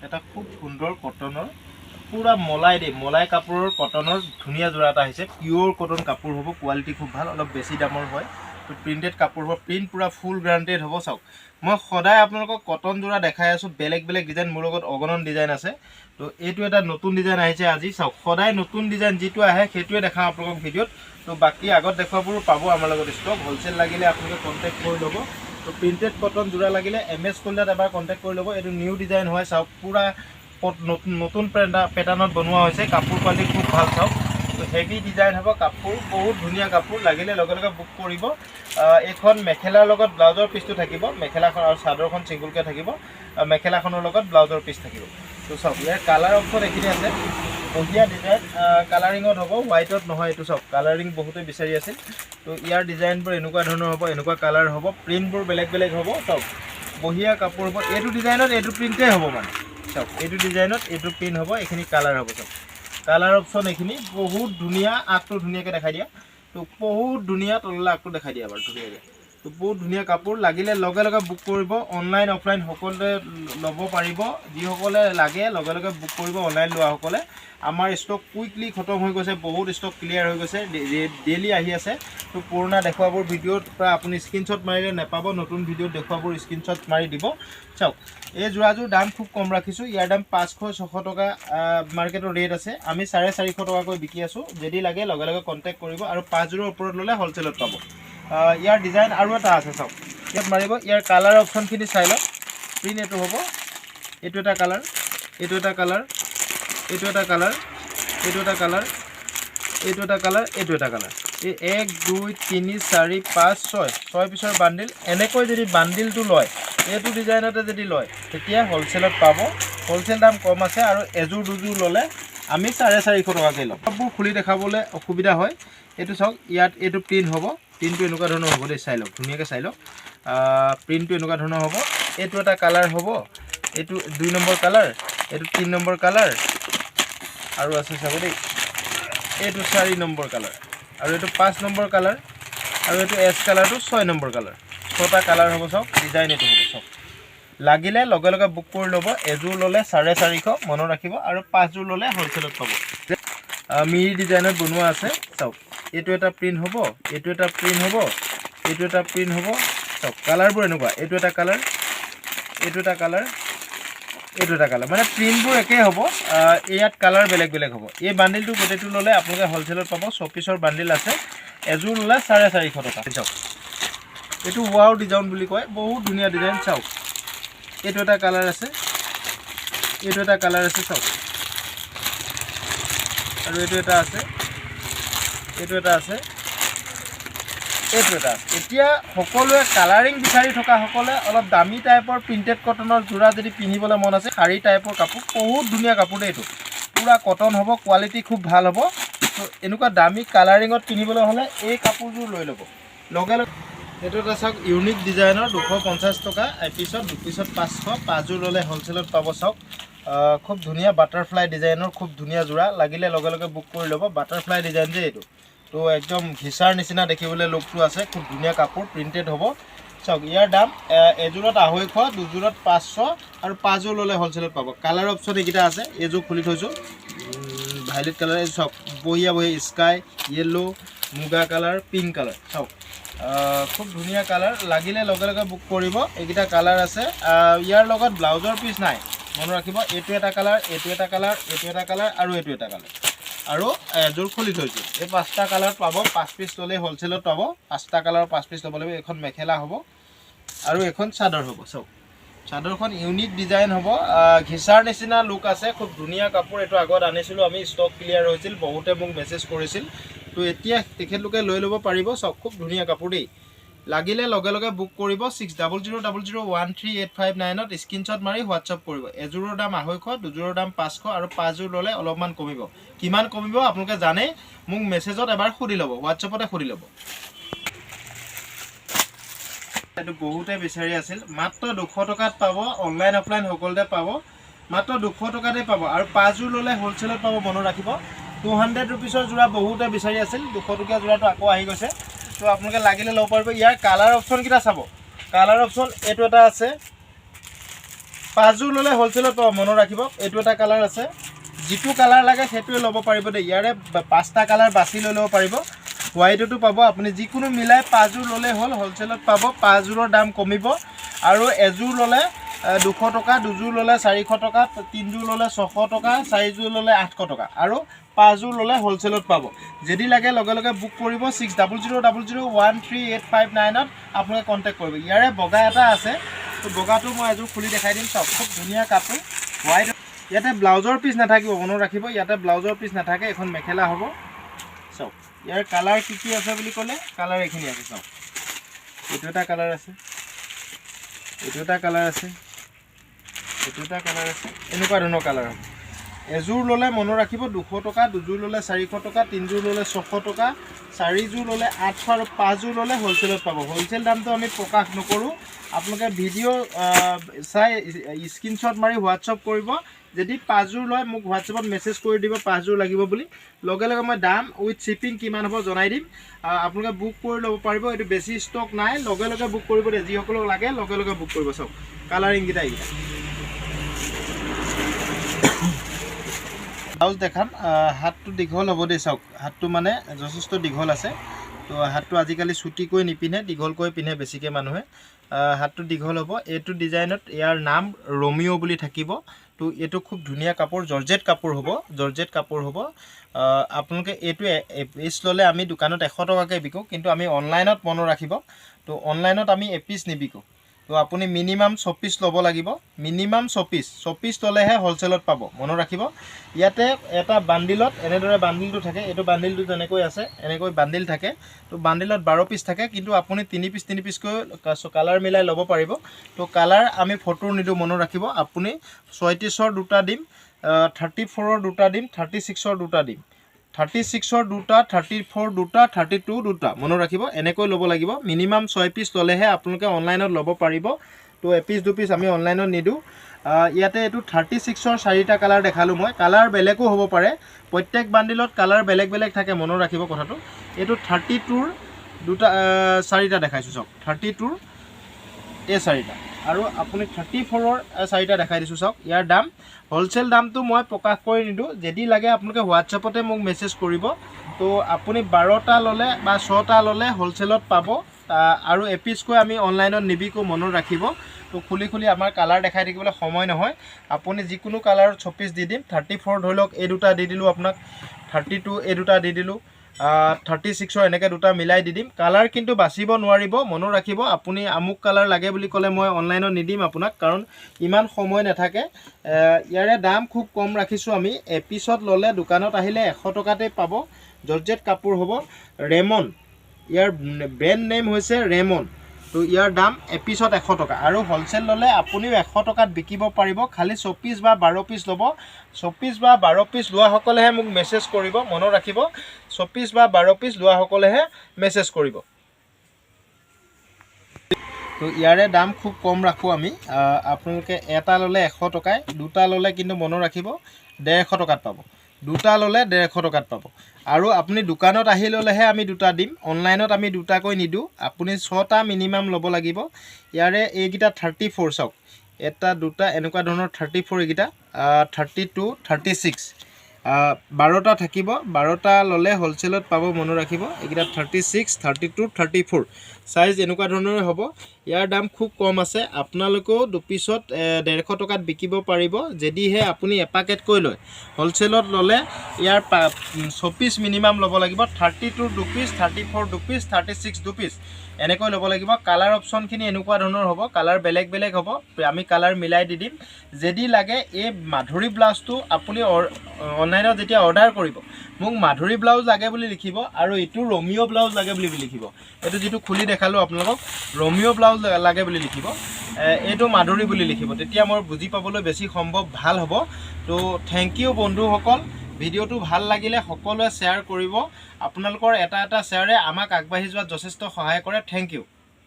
এটা খুব সুন্দৰ কটনৰ পুৰা মলাই কাপোৰৰ কটনৰ ধুনীয়া জোৰা এটা আহিছে পিওৰ কটন কাপোৰ হ'ব কোৱালিটি খুব ভাল অলপ বেছি দামৰ হয় তো প্ৰিন্টেড কাপোৰ হ'ব প্ৰিন্ট পুৰা ফুল গ্যাৰান্টেড হ'ব চাওক মই সদায় আপোনালোকক কটন জোৰা দেখাই আছো বেলেগ বেলেগ ডিজাইন মোৰ লগত অগণন ডিজাইন আছে তো এইটো এটা নতুন ডিজাইন আহিছে আজি চাওক সদায় নতুন ডিজাইন যেটো আহে সেইটোৱে দেখাম আপোনালোকক ভিডিঅ'ত তো বাকি আগত দেখাবোৰ পাব আমাৰ লগত ষ্টক হোলসেল লাগিলে আপোনালোকে কন্টাক্ট কৰি ল'ব তো প্ৰিন্টেড কটন জোৰা লাগিলে MS কোল্ডাত এবাৰ কন্টাক্ট কৰি ল'ব এইটো নিউ ডিজাইন হয় চাওক পুৰা নতুন প্যাটাৰ্ণত বনোৱা হৈছে কাপোৰ কোৱালিটি খুব ভাল চাওক তো হেভি ডিজাইন হ'ব কাপোৰ বহুত ধুনীয়া কাপোৰ লাগিলে লগে লগে বুক কৰিব এখন মেখেলাৰ লগত ব্লাউজৰ পিছটো থাকিব মেখেলাখন আৰু চাদৰখন সিঙ্গলকে থাকিব মেখেলাখনৰ লগত ব্লাউজৰ পিছ থাকিব তো চাওক ইয়াৰ কালাৰ অপচন এখিনি আছে বঢ়িয়া ডিজাইন কালাৰিঙত হ'ব হোৱাইটত নহয় এইটো চাওক কালাৰিং বহুতে বিচাৰি আছিল তো ইয়াৰ ডিজাইনবোৰ এনেকুৱা ধৰণৰ হ'ব এনেকুৱা কালাৰ হ'ব প্ৰিন্টবোৰ বেলেগ বেলেগ হ'ব চাওক বঢ়িয়া কাপোৰ হ'ব এইটো ডিজাইনত এইটো প্ৰিন্টে হ'ব মানে চাওক এইটো ডিজাইনত এইটো প্ৰিন্ট হ'ব এখিনি কালাৰ হ'ব চাওক কালাৰ অপচন এখিনি বহুত ধুনীয়া আকটো ধুনীয়াকৈ দেখাই দিয়া তো বহুত ধুনীয়া তললৈ আকটো দেখাই দিয়া বাৰু ধুনীয়াকৈ তো বহুত ধুনীয়া কাপোৰ লাগিলে লগে লগে বুক কৰিব অনলাইন অফলাইন সকলোৱে ল'ব পাৰিব যিসকলে লাগে লগে লগে বুক কৰিব অনলাইন লোৱাসকলে আমাৰ ষ্টক কুইকলি খতম হৈ গৈছে বহুত ষ্টক ক্লিয়াৰ হৈ গৈছে ডেইলি আহি আছে তো পুৰণা দেখুৱাবোৰ ভিডিঅ'ত পৰা আপুনি স্ক্ৰীনশ্বট মাৰিলে নেপাব নতুন ভিডিঅ'ত দেখুৱাবোৰ স্ক্ৰীনশ্বট মাৰি দিব চাওক এই জোৰাযোৰ দাম খুব কম ৰাখিছোঁ ইয়াৰ দাম 500-600 টকা মাৰ্কেটৰ ৰেট আছে আমি 450 টকাকৈ বিকি আছোঁ যদি লাগে লগে লগে কণ্টেক্ট কৰিব আৰু 5 জোৰৰ ওপৰত ল'লে হ'লচেলত পাব ইয়াৰ ডিজাইন আৰু এটা আছে চাওক ইয়াত মাৰিব ইয়াৰ কালাৰ অপচনখিনি চাই লওক প্ৰিন্ট এইটো হ'ব এইটো এটা কালাৰ এইটো এটা কালাৰ এইটো এটা কালাৰ এইটো এটা কালাৰ এইটো এটা কালাৰ এইটো এটা কালাৰ এই 1 2 3 4 5 6 পিছৰ বান্ডিল এনেকৈ যদি বান্ডিলটো লয় এইটো ডিজাইনতে যদি লয় তেতিয়া হ'লসেলত পাব হ'লসেল দাম কম আছে আৰু এজোৰ দুজোৰ ল'লে আমি 450 টকাকৈ ল'ম সববোৰ খুলি দেখাবলৈ অসুবিধা হয় এইটো চাওক ইয়াত এইটো প্ৰিন্ট হ'ব প্ৰিন্টটো এনেকুৱা ধৰণৰ হ'ব দেই চাই লওক ধুনীয়াকৈ চাই লওক প্ৰিন্টটো এনেকুৱা ধৰণৰ হ'ব এইটো এটা কালাৰ হ'ব এইটো 2 নম্বৰ কালাৰ এইটো 3 নম্বৰ কালাৰ আৰু আছে চাব দেই এইটো 4 নম্বৰ কালাৰ আৰু এইটো 5 নম্বৰ কালাৰ আৰু এইটো এছ কালাৰটো 6 নম্বৰ কালাৰ ছটা কালাৰ হ'ব চাওক ডিজাইন এইটো হ'ব চাওক লাগিলে লগে লগে বুক কৰি ল'ব এজোৰ ল'লে 450 মনত ৰাখিব আৰু 5 জোৰ ল'লে হ'লসেলত পাব মিৰি ডিজাইনত বনোৱা আছে চাওক এইটো এটা প্ৰিন্ট হ'ব এইটো এটা প্ৰিন্ট হ'ব এইটো এটা প্ৰিন্ট হ'ব চাওক কালাৰবোৰ এনেকুৱা এইটো এটা কালাৰ এইটো এটা কালাৰ এইটো এটা কালাৰ মানে প্ৰিন্টবোৰ একেই হ'ব ইয়াত কালাৰ বেলেগ বেলেগ হ'ব এই বান্ডিলটো গোটেইটো ল'লে আপোনালোকে হ'লসেলত পাব 100 পিছৰ বান্ডিল আছে এজোৰ ল'লে 450 টকা চাওক এইটো ওৱাও ডিজাইন বুলি কয় বহুত ধুনীয়া ডিজাইন চাওক এইটো এটা কালাৰ আছে এইটো এটা কালাৰ আছে চাওক আৰু এইটো এটা আছে এইটো এটা আছে এইটো এটা এতিয়া সকলোৱে কালাৰিং বিচাৰি থকা সকলে অলপ দামী টাইপৰ প্ৰিন্টেড কটনৰ জোৰা যদি পিন্ধিবলৈ মন আছে শাৰী টাইপৰ কাপোৰ বহুত ধুনীয়া কাপোৰ দেই এইটো পুৰা কটন হ'ব কোৱালিটি খুব ভাল হ'ব তো এনেকুৱা দামী কালাৰিঙত পিন্ধিবলৈ হ'লে এই কাপোৰযোৰ লৈ ল'ব লগে লগে এইটো এটা চাওক ইউনিক ডিজাইনৰ 250 টকা এপিছত দুপিছত 500 পাঁচযোৰ ল'লে হ'লসেলত পাব চাওক খুব ধুনীয়া বাটাৰফ্লাই ডিজাইনৰ খুব ধুনীয়া জোৰা লাগিলে লগে লগে বুক কৰি ল'ব বাটাৰফ্লাই ডিজাইন যে এইটো তো একদম ঘিচাৰ নিচিনা দেখিবলৈ লুকটো আছে খুব ধুনীয়া কাপোৰ প্ৰিন্টেড হ'ব চাওক ইয়াৰ দাম এজোৰত 250 দুজোৰত 500 আৰু 5 জোৰ ল'লে হ'লসেলত পাব কালাৰ অপচন এইকেইটা আছে এইযোৰ খুলি থৈছোঁ ভাইলেট কালাৰ এই চাওক বঢ়িয়া স্কাই য়েলো মুগা কালাৰ পিংক কালাৰ চাওক খুব ধুনীয়া কালাৰ লাগিলে লগে লগে বুক কৰিব এইকেইটা কালাৰ আছে ইয়াৰ লগত ব্লাউজৰ পিছ নাই মনত ৰাখিব এইটো এটা কালাৰ এইটো এটা কালাৰ এইটো এটা কালাৰ আৰু এইটো এটা কালাৰ আৰু এজোৰ খুলি থৈছোঁ এই 5টা কালাৰ পাব 5 পিছ ল'লে হ'লসেলত পাব 5টা কালাৰ 5 পিছ ল'ব লাগিব এখন মেখেলা হ'ব আৰু এখন চাদৰ হ'ব চাওক চাদৰখন ইউনিক ডিজাইন হ'ব ঘিচাৰ নিচিনা লুক আছে খুব ধুনীয়া কাপোৰ এইটো আগত আনিছিলোঁ আমি ষ্টক ক্লিয়াৰ হৈছিল বহুতে মোক মেছেজ কৰিছিল তো এতিয়া তেখেতলোকে লৈ ল'ব পাৰিব চাওক খুব ধুনীয়া কাপোৰ দেই লাগিলে লগে লগে বুক কৰিব 6000013859ত স্ক্ৰীনশ্বট মাৰি হোৱাটছআপ কৰিব এজোৰৰ দাম 250 দুজোৰৰ দাম 500 আৰু 5 জোৰ ল'লে অলপমান কমিব কিমান কমিব আপোনালোকে জানে মোক মেছেজত এবাৰ সুধি ল'ব হোৱাটছআপতে সুধি ল'ব এইটো বহুতে বিচাৰি আছিল মাত্ৰ 200 টকাত পাব অনলাইন অফলাইন সকলোতে পাব মাত্ৰ 200 টকাতে পাব আৰু 5 জোৰ ল'লে হ'লসেলত পাব মনত ৰাখিব 200 ৰুপিছৰ জোৰা বহুতে বিচাৰি আছিল 200 টকীয়া জোৰাটো আকৌ আহি গৈছে তো আপোনালোকে লাগিলে ল'ব পাৰিব ইয়াৰ কালাৰ অপচন কিটা চাব কালাৰ অপচন এইটো এটা আছে পাঁচযোৰ ল'লে হ'লচেলত পাব, মনত ৰাখিব। এইটো এটা কালাৰ আছে, যিটো কালাৰ লাগে সেইটোৱে ল'ব পাৰিব দেই। ইয়াৰে 5টা কালাৰ বাছি লৈ ল'ব পাৰিব। হোৱাইটতো পাব, আপুনি যিকোনো মিলাই 5যোৰ ল'লে হ'ল, হ'লচেলত পাব। 5যোৰৰ দাম কমিব আৰু এযোৰ ল'লে 200 টকা, 2যোৰ ল'লে 400 টকা, 3যোৰ ল'লে 600 টকা, 4যোৰ ল'লে 800 টকা আৰু 5যোৰ ল'লে হ'লচেলত পাব। যদি লাগে লগে লগে বুক কৰিব 6000013859ত আপোনালোকে কণ্টেক্ট কৰিব। ইয়াৰে বগা এটা আছে, তো বগাটো মই এযোৰ খুলি দেখাই দিম। চাওক খুব ধুনীয়া কাপোৰ, হোৱাইট। ইয়াতে ব্লাউজৰ পিচ নাথাকিব, মনত ৰাখিব। ইয়াতে ব্লাউজৰ পিচ নাথাকে, এখন মেখেলা হ'ব। চাওক ইয়াৰ কালাৰ কি কি আছে বুলি ক'লে, কালাৰ এইখিনি আছে। চাওক এইটো এটা কালাৰ আছে, এইটো এটা কালাৰ আছে, এইটো এটা কালাৰ আছে, এনেকুৱা ধৰণৰ কালাৰ হ'ব। এযোৰ ল'লে মনত ৰাখিব 200 টকা, 2যোৰ ল'লে 400 টকা, 3যোৰ ল'লে 600 টকা, 4যোৰ ল'লে 800 আৰু 5যোৰ ল'লে হ'লচেলত পাব। হ'লচেল দামটো আমি প্ৰকাশ নকৰোঁ, আপোনালোকে ভিডিঅ' চাই স্ক্ৰীনশ্বট মাৰি হোৱাটছআপ কৰিব। যদি 5যোৰ লয় মোক হোৱাটছআপত মেছেজ কৰি দিব 5যোৰ লাগিব বুলি, লগে লগে মই দাম উইথ শ্বিপিং কিমান হ'ব জনাই দিম। আপোনালোকে বুক কৰি ল'ব পাৰিব। এইটো বেছি ষ্টক নাই, লগে লগে বুক কৰিব দেই, যিসকলক লাগে লগে লগে বুক কৰিব। চাওক কালাৰিংকেইটা এইকেইটা। ব্লাউজ দেখাম, হাতটো দীঘল হ'ব দেই। চাওক হাতটো মানে যথেষ্ট দীঘল আছে, তো হাতটো আজিকালি চুটিকৈ নিপিন্ধে, দীঘলকৈ পিন্ধে বেছিকৈ মানুহে। হাতটো দীঘল হ'ব। এইটো ডিজাইনত ইয়াৰ নাম ৰমিঅ' বুলি থাকিব। তো এইটো খুব ধুনীয়া কাপোৰ, জৰ্জেট কাপোৰ হ'ব, জৰ্জেট কাপোৰ হ'ব। আপোনালোকে এইটো এপিচ ল'লে আমি দোকানত 100 টকাকৈ বিকোঁ, কিন্তু আমি অনলাইনত মনত ৰাখিব। তো অনলাইনত আমি এপিচ নিবিকোঁ। তো আপুনি মিনিমাম 6 পিচ ল'ব লাগিব, মিনিমাম 6 পিচ ল'লেহে হ'লচেলত পাব, মনত ৰাখিব। ইয়াতে এটা বান্ডিলত এনেদৰে বান্ডিলটো থাকে, এইটো বান্ডিলটো যেনেকৈ আছে এনেকৈ বান্ডিল থাকে। তো বান্ডিলত 12 পিচ থাকে, কিন্তু আপুনি 3 পিচকৈ কালাৰ মিলাই ল'ব পাৰিব। তো কালাৰ আমি ফটো নিদিওঁ, মনত ৰাখিব। আপুনি 36ৰ দুটা দিম, 34ৰ দুটা দিম, 36ৰ দুটা দিম, 36ৰ দুটা, 34 দুটা, 32 দুটা, মনত ৰাখিব। এনেকৈ ল'ব লাগিব। মিনিমাম 6 পিচ ল'লেহে আপোনালোকে অনলাইনত ল'ব পাৰিব। তো এপিচ 2 পিচ আমি অনলাইনত নিদিওঁ। ইয়াতে এইটো 36ৰ 4টা কালাৰ দেখালোঁ মই, কালাৰ বেলেগো হ'ব পাৰে। প্ৰত্যেক বান্ডিলত কালাৰ বেলেগ বেলেগ থাকে, মনত ৰাখিব কথাটো। এইটো 32ৰ দুটা 4টা দেখাইছোঁ। চাওক 32ৰ এই 4টা, আৰু আপুনি 34ৰ 4টা দেখাই দিছোঁ। চাওক ইয়াৰ দাম, হ'লচেল দামটো মই প্ৰকাশ কৰি নিদিওঁ। যদি লাগে আপোনালোকে হোৱাটছআপতে মোক মেছেজ কৰিব। তো আপুনি 12টা ল'লে বা 6টা ল'লে হ'লচেলত পাব, আৰু এপিচকৈ আমি অনলাইনত নিবিকোঁ, মনত ৰাখিব। তো খুলি আমাৰ কালাৰ দেখাই থাকিবলৈ সময় নহয়। আপুনি যিকোনো কালাৰত 6 পিচ দি দিম। 34 ধৰি লওক, এই দুটা দি দিলোঁ আপোনাক, 32 এই দুটা দি দিলোঁ, 36ৰ এনেকৈ দুটা মিলাই দি দিম। কালাৰ কিন্তু বাচিব নোৱাৰিব, মনত ৰাখিব। আপুনি আমুক কালাৰ লাগে বুলি ক'লে মই অনলাইনত নিদিম আপোনাক, কাৰণ ইমান সময় নাথাকে। ইয়াৰে দাম খুব কম ৰাখিছোঁ আমি। এপিচত ল'লে দোকানত আহিলে 100 টকাতেই পাব। জৰ্জেট কাপোৰ হ'ব, ৰেমন, ইয়াৰ ব্ৰেণ্ড নেম হৈছে ৰেমন। তো ইয়াৰ দাম এপিচত 100 টকা, আৰু হ'লচেল ল'লে আপুনিও 100 টকাত বিকিব পাৰিব। খালি 6 পিচ বা 12 পিচ ল'ব। 6 পিচ বা 12 পিচ লোৱাসকলেহে মোক মেছেজ কৰিব, মনত ৰাখিব। 6 পিচ বা 12 পিচ লোৱাসকলেহে মেছেজ কৰিব। তো ইয়াৰে দাম খুব কম ৰাখোঁ আমি। আপোনালোকে এটা ল'লে 100 টকাই, দুটা ল'লে কিন্তু মনত ৰাখিব 150 টকাত পাব। দুটা ল'লে 150 টকাত পাব। আৰু আপুনি দোকানত আহি ল'লেহে আমি দুটা দিম, অনলাইনত আমি দুটাকৈ নিদিওঁ। আপুনি 6টা মিনিমাম ল'ব লাগিব। ইয়াৰে এইকেইটা 34, চাওক এটা দুটা এনেকুৱা ধৰণৰ 34, এইকেইটা 32, 36, 12টা থাকিব। 12টা ল'লে হ'লচেলত পাব, মনত ৰাখিব। এইকেইটা 36, 32, 34 চাইজ এনেকুৱা ধৰণৰে হ'ব। ইয়াৰ দাম খুব কম আছে। আপোনালোকেও 2 পিচত 150 টকাত বিকিব পাৰিব, যদিহে আপুনি এপাকেটকৈ লয়। হ'লচেলত ল'লে ইয়াৰ 6 পিচ মিনিমাম ল'ব লাগিব। 32 2 পিচ, 34 2 পিচ, 36 2 পিচ এনেকৈ ল'ব লাগিব। কালাৰ অপশ্যনখিনি এনেকুৱা ধৰণৰ হ'ব, কালাৰ বেলেগ বেলেগ হ'ব, আমি কালাৰ মিলাই দি দিম। যদি লাগে এই মাধুৰী ব্লাউজটো আপুনি অনলাইনত যেতিয়া অৰ্ডাৰ কৰিব, মোক মাধুৰী ব্লাউজ লাগে বুলি লিখিব, আৰু এইটো ৰমিঅ' ব্লাউজ লাগে বুলি লিখিব। এইটো যিটো খুলি দেখালোঁ আপোনালোকক, ৰমিঅ' ব্লাউজ লাগে বুলি লিখিব, এইটো মাধুৰী বুলি লিখিব। তেতিয়া মই বুজি পাবলৈ বেছি সম্ভৱ ভাল হ'ব। তো থেংক ইউ বন্ধুসকল। ভিডিঅ'টো ভাল লাগিলে সকলোৱে শ্বেয়াৰ কৰিব। আপোনালোকৰ এটা শ্বেয়াৰে আমাক আগবাঢ়ি যোৱাত যথেষ্ট সহায় কৰে। Thank U.